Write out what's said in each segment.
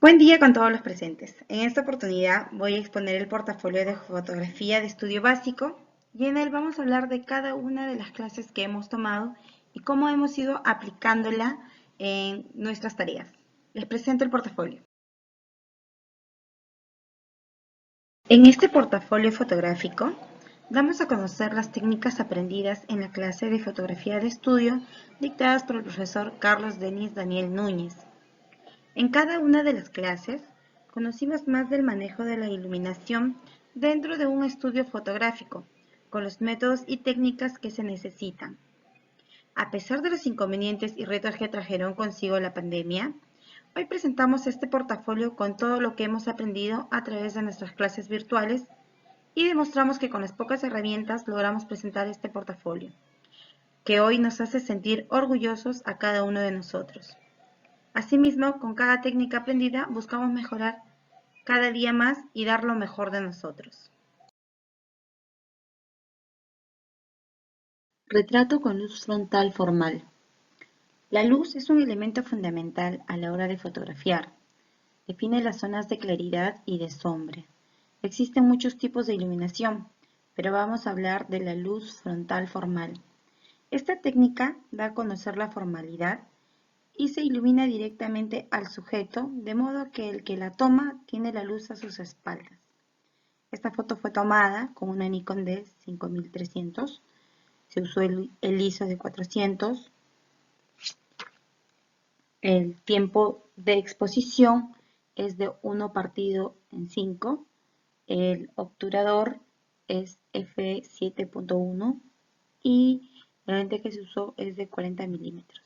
Buen día con todos los presentes. En esta oportunidad voy a exponer el portafolio de fotografía de estudio básico y en él vamos a hablar de cada una de las clases que hemos tomado y cómo hemos ido aplicándola en nuestras tareas. Les presento el portafolio. En este portafolio fotográfico damos a conocer las técnicas aprendidas en la clase de fotografía de estudio dictadas por el profesor Carlos Denis Daniel Núñez. En cada una de las clases, conocimos más del manejo de la iluminación dentro de un estudio fotográfico, con los métodos y técnicas que se necesitan. A pesar de los inconvenientes y retos que trajeron consigo la pandemia, hoy presentamos este portafolio con todo lo que hemos aprendido a través de nuestras clases virtuales y demostramos que con las pocas herramientas logramos presentar este portafolio, que hoy nos hace sentir orgullosos a cada uno de nosotros. Asimismo, con cada técnica aprendida buscamos mejorar cada día más y dar lo mejor de nosotros. Retrato con luz frontal formal. La luz es un elemento fundamental a la hora de fotografiar. Define las zonas de claridad y de sombra. Existen muchos tipos de iluminación, pero vamos a hablar de la luz frontal formal. Esta técnica da a conocer la formalidad y se ilumina directamente al sujeto, de modo que el que la toma tiene la luz a sus espaldas. Esta foto fue tomada con una Nikon D5300, se usó el ISO de 400, el tiempo de exposición es de 1 partido en 5, el obturador es f7.1 y la lente que se usó es de 40 milímetros.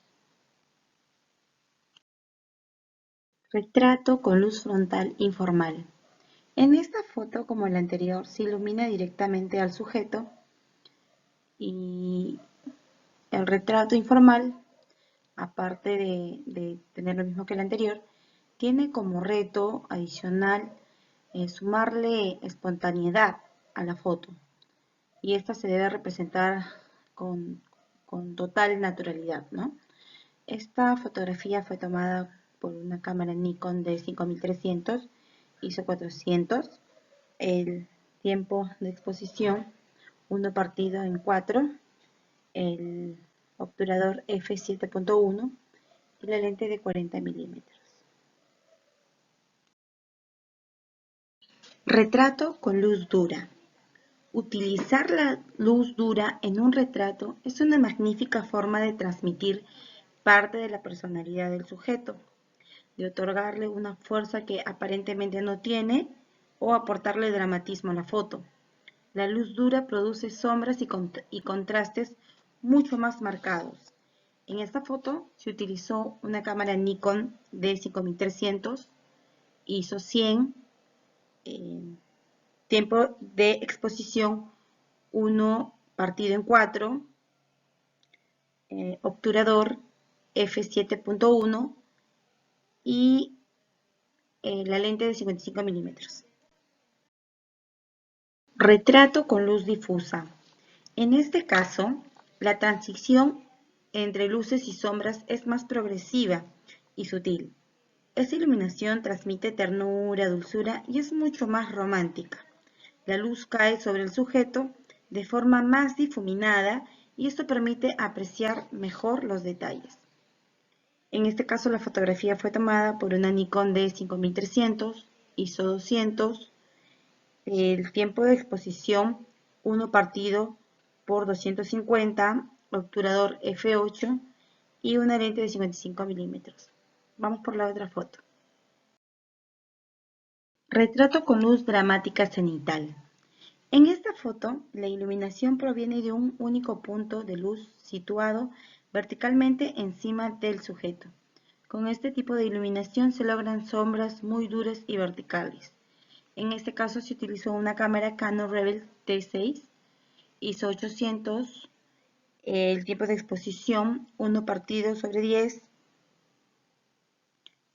Retrato con luz frontal informal. En esta foto, como en la anterior, se ilumina directamente al sujeto y el retrato informal, aparte de tener lo mismo que el anterior, tiene como reto adicional sumarle espontaneidad a la foto y esta se debe representar con total naturalidad, ¿no? Esta fotografía fue tomada por una cámara Nikon D5300, ISO 400, el tiempo de exposición 1 partido en 4, el obturador f7.1 y la lente de 40 milímetros. Retrato con luz dura. Utilizar la luz dura en un retrato es una magnífica forma de transmitir parte de la personalidad del sujeto, de otorgarle una fuerza que aparentemente no tiene o aportarle dramatismo a la foto. La luz dura produce sombras y contrastes mucho más marcados. En esta foto se utilizó una cámara Nikon D5300, ISO 100, tiempo de exposición 1 partido en 4, obturador f7.1 y la lente de 55 milímetros. Retrato con luz difusa. En este caso, la transición entre luces y sombras es más progresiva y sutil. Esta iluminación transmite ternura, dulzura y es mucho más romántica. La luz cae sobre el sujeto de forma más difuminada y esto permite apreciar mejor los detalles. En este caso, la fotografía fue tomada por una Nikon D5300, ISO 200, el tiempo de exposición 1 partido por 250, obturador f8 y una lente de 55 milímetros. Vamos por la otra foto. Retrato con luz dramática cenital. En esta foto, la iluminación proviene de un único punto de luz situado verticalmente encima del sujeto. Con este tipo de iluminación se logran sombras muy duras y verticales. En este caso se utilizó una cámara Canon Rebel T6, ISO 800, el tiempo de exposición 1 partido sobre 10,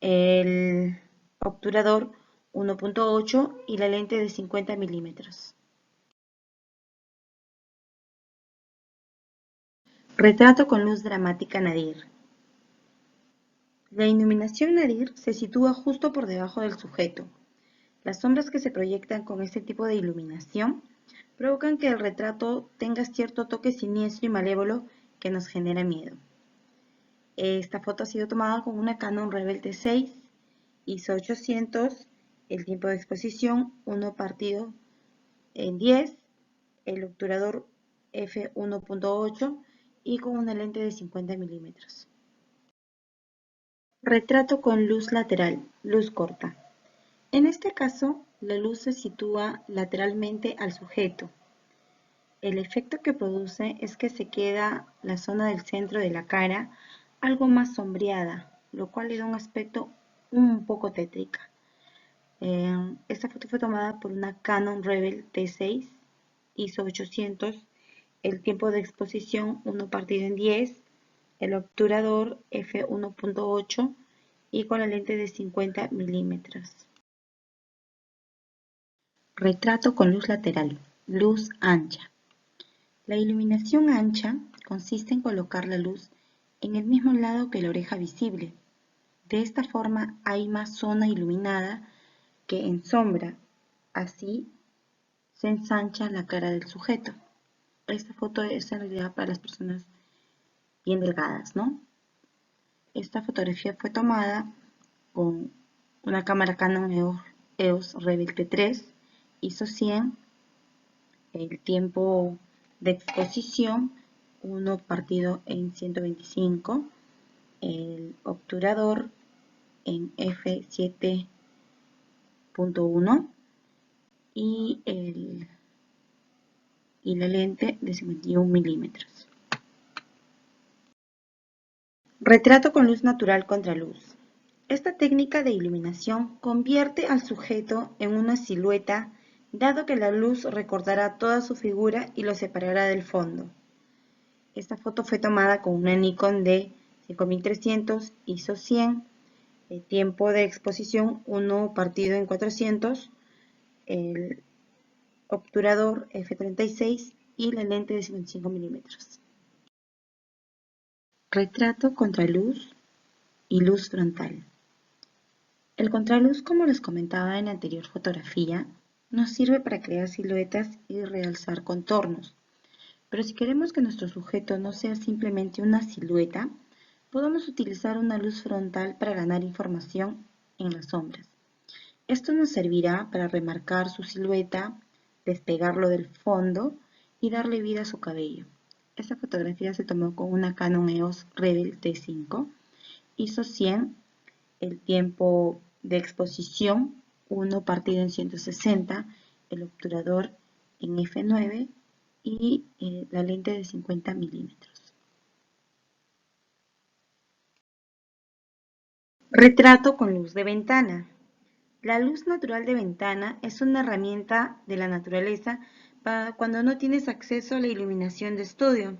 el obturador 1.8 y la lente de 50 milímetros. Retrato con luz dramática nadir. La iluminación nadir se sitúa justo por debajo del sujeto. Las sombras que se proyectan con este tipo de iluminación provocan que el retrato tenga cierto toque siniestro y malévolo que nos genera miedo. Esta foto ha sido tomada con una Canon Rebel T6, ISO 800, el tiempo de exposición 1 partido en 10, el obturador f1.8 y con una lente de 50 milímetros. Retrato con luz lateral, luz corta. En este caso, la luz se sitúa lateralmente al sujeto. El efecto que produce es que se queda la zona del centro de la cara algo más sombreada, lo cual le da un aspecto un poco tétrica. Esta foto fue tomada por una Canon Rebel T6, ISO 800, el tiempo de exposición 1 partido en 10, el obturador f1.8 y con la lente de 50 milímetros. Retrato con luz lateral, luz ancha. La iluminación ancha consiste en colocar la luz en el mismo lado que la oreja visible. De esta forma hay más zona iluminada que en sombra, así se ensancha la cara del sujeto. Esta foto es en realidad para las personas bien delgadas, ¿no? Esta fotografía fue tomada con una cámara Canon EOS Rebel T3, ISO 100, el tiempo de exposición 1 partido en 125, el obturador en f7.1 y la lente de 51 milímetros. Retrato con luz natural contra luz. Esta técnica de iluminación convierte al sujeto en una silueta, dado que la luz recortará toda su figura y lo separará del fondo. Esta foto fue tomada con una Nikon D5300 ISO 100, el tiempo de exposición 1 partido en 400, el obturador f36 y la lente de 55 milímetros. Retrato contra luz y luz frontal. El contraluz, como les comentaba en la anterior fotografía, nos sirve para crear siluetas y realzar contornos. Pero si queremos que nuestro sujeto no sea simplemente una silueta, podemos utilizar una luz frontal para ganar información en las sombras. Esto nos servirá para remarcar su silueta, despegarlo del fondo y darle vida a su cabello. Esta fotografía se tomó con una Canon EOS Rebel T5, ISO 100, el tiempo de exposición 1 partido en 160, el obturador en f9 y la lente de 50 milímetros. Retrato con luz de ventana. La luz natural de ventana es una herramienta de la naturaleza para cuando no tienes acceso a la iluminación de estudio,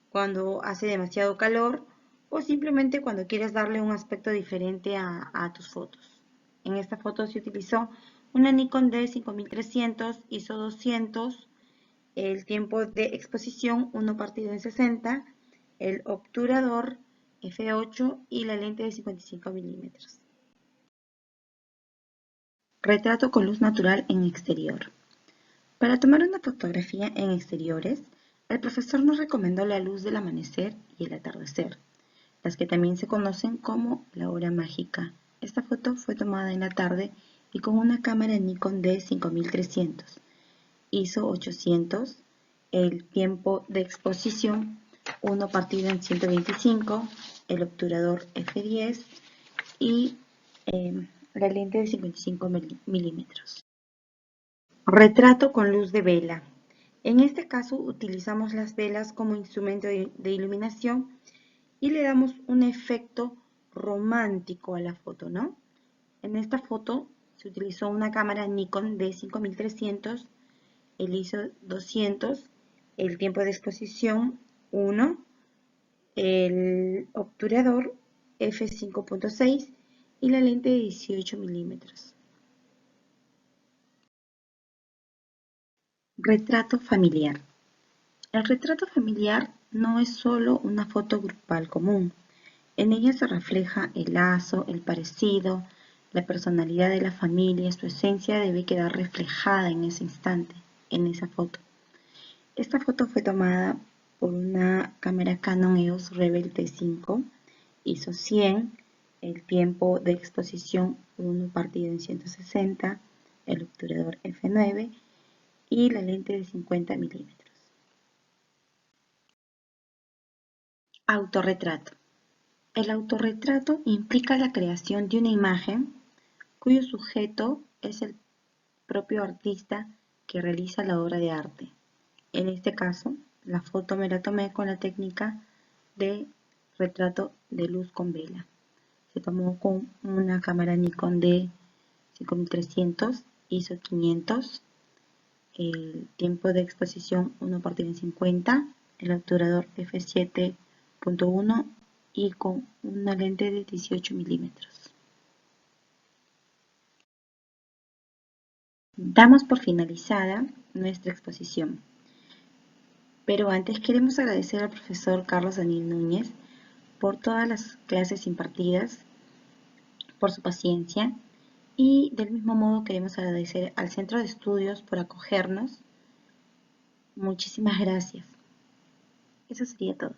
cuando hace demasiado calor o simplemente cuando quieres darle un aspecto diferente a tus fotos. En esta foto se utilizó una Nikon D5300 ISO 200, el tiempo de exposición 1 partido en 60, el obturador f8 y la lente de 55 milímetros. Retrato con luz natural en exterior. Para tomar una fotografía en exteriores, el profesor nos recomendó la luz del amanecer y el atardecer, las que también se conocen como la hora mágica. Esta foto fue tomada en la tarde y con una cámara Nikon D5300, ISO 800, el tiempo de exposición 1 partido en 125, el obturador f10 y la lente de 55 milímetros. Retrato con luz de vela. En este caso utilizamos las velas como instrumento de iluminación y le damos un efecto romántico a la foto, ¿no? En esta foto se utilizó una cámara Nikon D5300, el ISO 200, el tiempo de exposición 1, el obturador f5.6 y la lente de 18 milímetros. Retrato familiar. El retrato familiar no es solo una foto grupal común, En ella se refleja el lazo, el parecido, la personalidad de la familia, su esencia debe quedar reflejada en ese instante, en esa foto. Esta foto fue tomada por una cámara Canon EOS Rebel T5, ISO 100, el tiempo de exposición 1 partido en 160, el obturador f9 y la lente de 50 milímetros. Autorretrato. El autorretrato implica la creación de una imagen cuyo sujeto es el propio artista que realiza la obra de arte. En este caso, la foto me la tomé con la técnica de retrato de luz con vela. Se tomó con una cámara Nikon D5300 ISO 500, el tiempo de exposición 1/50, el obturador f7.1 y con una lente de 18 milímetros. Damos por finalizada nuestra exposición, pero antes queremos agradecer al profesor Carlos Daniel Núñez por todas las clases impartidas, por su paciencia y del mismo modo queremos agradecer al Centro de Estudios por acogernos. Muchísimas gracias. Eso sería todo.